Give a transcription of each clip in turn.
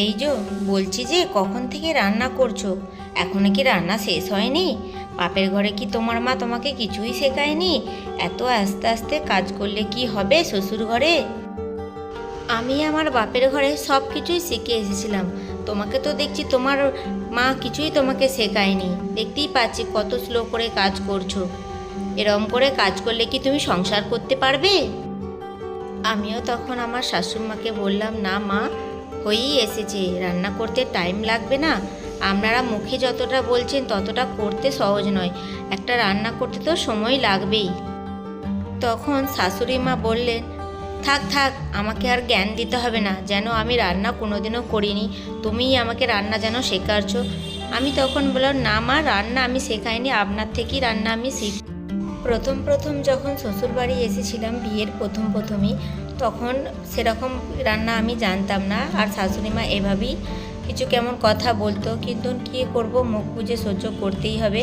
এই যে বলছি যে কখন থেকে রান্না করছো? এখনো কি রান্না শেষ হয়নি? বাপের ঘরে কি তোমার মা তোমাকে কিছুই শেখায়নি? এত আস্তে আস্তে কাজ করলে কি হবে শ্বশুর ঘরে? আমি আমার বাপের ঘরে সব কিছুই শিখে এসেছিলাম। তোমাকে তো দেখছি তোমার মা কিছুই তোমাকে শেখায়নি। দেখতেই পাচ্ছি কত স্লো করে কাজ করছো। এরম করে কাজ করলে কি তুমি সংসার করতে পারবে? আমিও তখন আমার শাশুড়িমাকে বললাম, না মা, হয়েই এসেছে, রান্না করতে টাইম লাগবে না। আপনারা মুখে যতটা বলছেন ততটা করতে সহজ নয়, একটা রান্না করতে তো সময় লাগবেই। তখন শাশুড়ি মা বললেন, থাক থাক, আমাকে আর জ্ঞান দিতে হবে না, যেন আমি রান্না কোনোদিনও করিনি, তুমিই আমাকে রান্না যেন শেখাচ্ছ। আমি তখন বললাম, না মা, রান্না আমি শেখাইনি, আপনার থেকেই রান্না আমি শিখি। প্রথম প্রথম যখন শ্বশুরবাড়ি এসেছিলাম বিয়ের প্রথমই, তখন সেরকম রান্না আমি জানতাম না, আর শাশুড়ি মা এভাবেই কিছু কেমন কথা বলতো, কিন্তু কী করব, মুখ বুজে সহ্য করতেই হবে।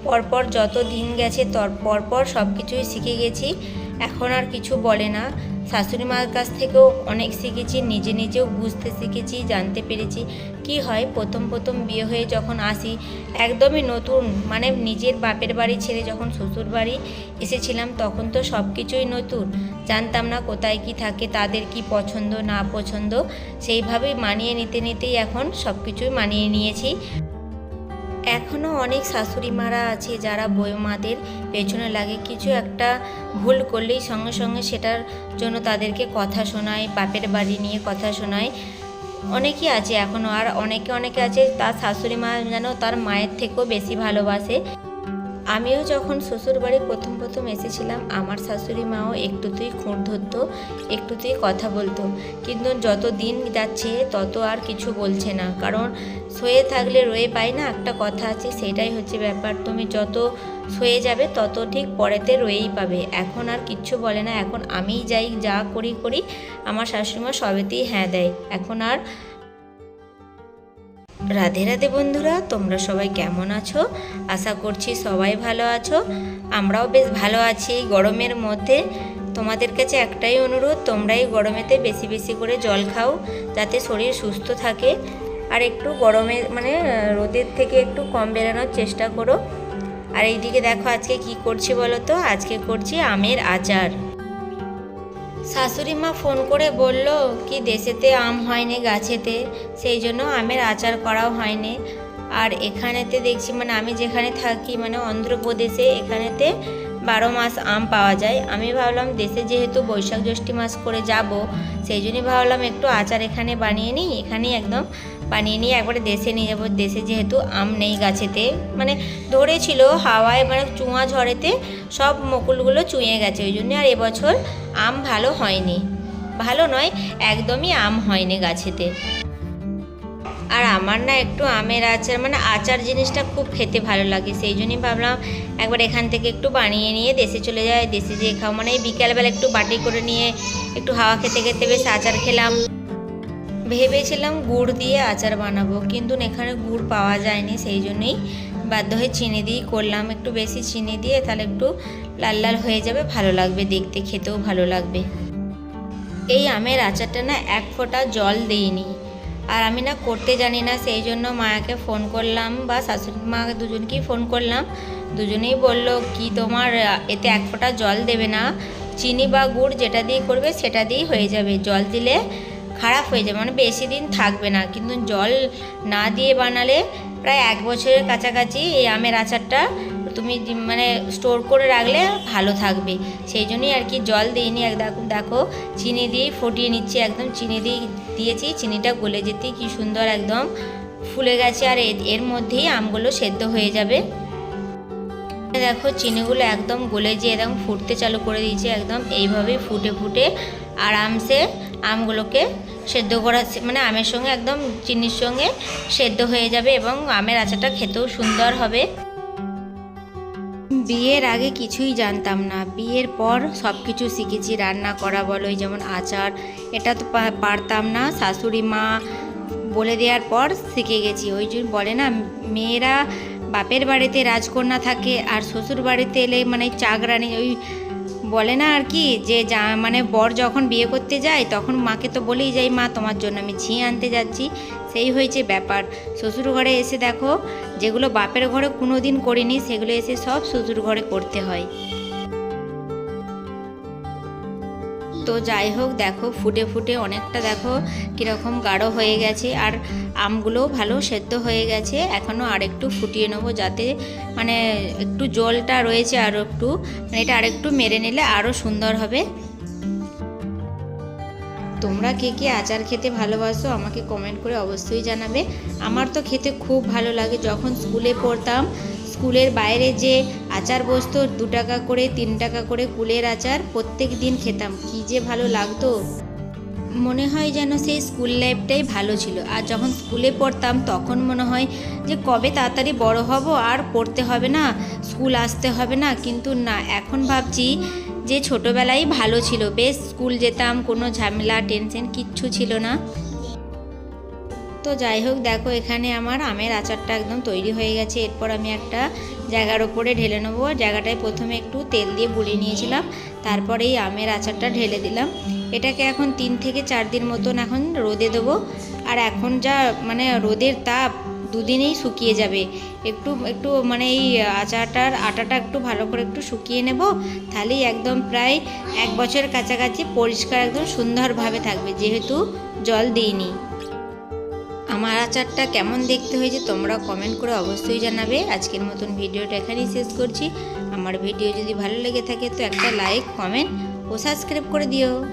পরপর যত দিন গেছে পরপর সব কিছুই শিখে গেছি, এখন আর কিছু বলে না। শাশুড়ি মার কাছ থেকেও অনেক শিখেছি, নিজে নিজেও বুঝতে শিখেছি, জানতে পেরেছি কি হয়। প্রথম বিয়ে হয়ে যখন আসি, একদমই নতুন, মানে নিজের বাপের বাড়ি ছেড়ে যখন শ্বশুর বাড়ি এসেছিলাম, তখন তো সব কিছুই নতুন, জানতাম না কোথায় কি থাকে, তাদের কি পছন্দ না পছন্দ, সেইভাবেই মানিয়ে নিতেই এখন সব কিছুই মানিয়ে নিয়েছি। এখনও অনেক শাশুড়ি মারা আছে যারা বৌমাদের পেছনে লাগে, কিছু একটা ভুল করলেই সঙ্গে সঙ্গে সেটার জন্য তাদেরকে কথা শোনায়, বাপের বাড়ি নিয়ে কথা শোনায়। অনেকেই আছে এখনও, আর অনেকে আছে তার শাশুড়ি মা যেন তার মায়ের থেকেও বেশি ভালোবাসে। আমিও যখন শ্বশুরবাড়ি প্রথম এসেছিলাম, আমার শাশুড়ি মাও একটুতেই খুঁত ধরতো, একটুতেই কথা বলতো, কিন্তু যত দিন যাচ্ছে তত আর কিছু বলছে না, কারণ সয়ে থাকলে রয়ে পায় না, একটা কথা আছে, সেটাই হচ্ছে ব্যাপার। তুমি যত সয়ে যাবে তত ঠিক পরেতে রয়েই পাবে। এখন আর কিচ্ছু বলে না, এখন আমিই যাই, যা করি আমার শাশুড়িমা সবেতেই হ্যাঁ দেয়। এখন আর রাধে রাধে বন্ধুরা, তোমরা সবাই কেমন আছো? আশা করছি সবাই ভালো আছো। আমরাও বেশ ভালো আছি এই গরমের মধ্যে। তোমাদের কাছে একটাই অনুরোধ, তোমরা এই গরমেতে বেশি বেশি করে জল খাও, যাতে শরীর সুস্থ থাকে, আর একটু গরমে মানে রোদের থেকে একটু কম বেরানোর চেষ্টা করো। আর এইদিকে দেখো আজকে কি করছি বলো তো, আজকে করছি আমের আচার। শাশুড়ি মা ফোন করে বলল কি দেশেতে আম হয়নি গাছেতে, সেই জন্য আমের আচার করাও হয়নি। আর এখানেতে দেখছি, মানে আমি যেখানে থাকি মানে অন্ধ্রপ্রদেশে, এখানেতে 12 মাস আম পাওয়া যায়। আমি ভাবলাম দেশে যেহেতু বৈশাখ জ্যৈষ্ঠ মাস করে যাব, সেই জন্যই ভাবলাম একটু আচার এখানে বানিয়ে নিই, এখানেই একদম বানিয়ে নিয়ে একবারে দেশে নিয়ে যাবো। দেশে যেহেতু আম নেই গাছেতে, মানে ধরেছিল হাওয়ায়, মানে চুঁয়া ঝড়েতে সব মুকুলগুলো চুঁয়ে গেছে, ওই জন্য আর এবছর আম ভালো হয়নি, ভালো নয়, একদমই আম হয়নি গাছেতে। আর আমার না একটু আমের আচার, মানে আচার জিনিসটা খুব খেতে ভালো লাগে, সেই জন্যই ভাবলাম একবার এখান থেকে একটু বানিয়ে নিয়ে দেশে চলে যায়, দেশে যেয়ে খাও, মানে এই বিকালবেলা একটু বাটি করে নিয়ে একটু হাওয়া খেতে খেতে বেশ আচার খেলাম। ভেবেছিলাম গুড় দিয়ে আচার বানাবো, কিন্তু এখানে গুড় পাওয়া যায়নি, সেই জন্যই বাধ্য হয়ে চিনি দিয়েই করলাম। একটু বেশি চিনি দিয়ে তাহলে একটু লাল লাল হয়ে যাবে, ভালো লাগবে দেখতে, খেতেও ভালো লাগবে। এই আমের আচারটা না এক ফোঁটা জল দিইনি, আর আমি না করতে জানি না, সেই জন্য মায়াকে ফোন করলাম বা শাশুড়ি মা, দুজনকেই ফোন করলাম। দুজনেই বলল কি তোমার এতে এক ফোঁটা জল দেবে না, চিনি বা গুড় যেটা দিয়ে করবে সেটা দিয়েই হয়ে যাবে, জল দিলে খারাপ হয়ে যাবে, মানে বেশি দিন থাকবে না। কিন্তু জল না দিয়ে বানালে প্রায় 1 বছরের কাছাকাছি এই আমের আচারটা তুমি মানে স্টোর করে রাখলে ভালো থাকবে, সেই জন্যই আর কি জল দিইনি। দেখো চিনি দিয়েই ফুটিয়ে নিচ্ছি, একদম চিনি দিয়েছি, চিনিটা গলে যেতেই কি সুন্দর একদম ফুলে গেছে, আর এর মধ্যেই আমগুলো সেদ্ধ হয়ে যাবে। দেখো চিনিগুলো একদম গলে যে একদম ফুটতে চালু করে দিয়েছে, একদম এইভাবেই ফুটে আরামসে আমগুলোকে সেদ্ধ করা, মানে আমের সঙ্গে একদম চিনির সঙ্গে সেদ্ধ হয়ে যাবে, এবং আমের আচারটা খেতেও সুন্দর হবে। বিয়ের আগে কিছুই জানতাম না, বিয়ের পর সব কিছু শিখেছি, রান্না করা বলো, যেমন আচার, এটা তো পারতাম না, শাশুড়ি মা বলে দেওয়ার পর শিখে গেছি। ওই জন্য বলে না, মেয়েরা বাপের বাড়িতে রাজকন্যা থাকে আর শ্বশুর বাড়িতে এলে মানে চাকরানি, ওই বলে না আর কি যে মানে বর যখন বিয়ে করতে যায় তখন মাকে তো বলেই যাই, মা তোমার জন্য আমি ঝি আনতে যাচ্ছি। সেই হয়েছে ব্যাপার। শ্বশুর ঘরে এসে দেখো যেগুলো বাপের ঘরে কোনো দিন করিনি সেগুলো এসে সব শ্বশুর ঘরে করতে হয়। তো যাই হোক, দেখো ফুটে ফুটে অনেকটা দেখো কীরকম গাঢ় হয়ে গেছে, আর আমগুলোও ভালো সেদ্ধ হয়ে গেছে। এখনও আরেকটু ফুটিয়ে নেবো, যাতে মানে একটু জলটা রয়েছে আরও একটু, মানে এটা আরেকটু মেরে নিলে আরও সুন্দর হবে। তোমরা কে কে আচার খেতে ভালোবাসো আমাকে কমেন্ট করে অবশ্যই জানাবে। আমার তো খেতে খুব ভালো লাগে। যখন স্কুলে পড়তাম, স্কুলের বাইরে যে আচার বসতো 2 টাকা করে 3 টাকা করে কুলের আচার, প্রত্যেক দিন খেতাম, কী যে ভালো লাগতো। মনে হয় যেন সেই স্কুল লাইফটাই ভালো ছিল। আর যখন স্কুলে পড়তাম তখন মনে হয় যে কবে তাড়াতাড়ি বড় হব, আর পড়তে হবে না, স্কুল আসতে হবে না। কিন্তু না, এখন ভাবছি যে ছোটোবেলাই ভালো ছিল, বেশ স্কুল যেতাম, কোনো ঝামেলা টেনশন কিচ্ছু ছিল না। তো যাই হোক, দেখো এখানে আমার আমের আচারটা একদম তৈরি হয়ে গেছে। এরপর আমি একটা জায়গার ওপরে ঢেলে নেবো। জায়গাটায় প্রথমে একটু তেল দিয়ে বুলিয়ে নিয়েছিলাম, তারপরে এই আমের আচারটা ঢেলে দিলাম। এটাকে এখন 3 থেকে 4 দিন মতন এখন রোদে দেবো। আর এখন যা মানে রোদের তাপ, 2 দিনেই শুকিয়ে যাবে। একটু একটু মানে এই আচারটার আটাটা একটু ভালো করে একটু শুকিয়ে নেব, তাহলেই একদম প্রায় 1 বছরের কাছাকাছি পরিষ্কার একদম সুন্দরভাবে থাকবে, যেহেতু জল দিইনি। আমার আচারটা কেমন দেখতে হয়েছে তোমরা কমেন্ট করে অবশ্যই জানাবে। আজকের মতন ভিডিওটা এখানেই শেষ করছি। আমার ভিডিও যদি ভালো লেগে থাকে তো একটা লাইক, কমেন্ট ও সাবস্ক্রাইব করে দিও।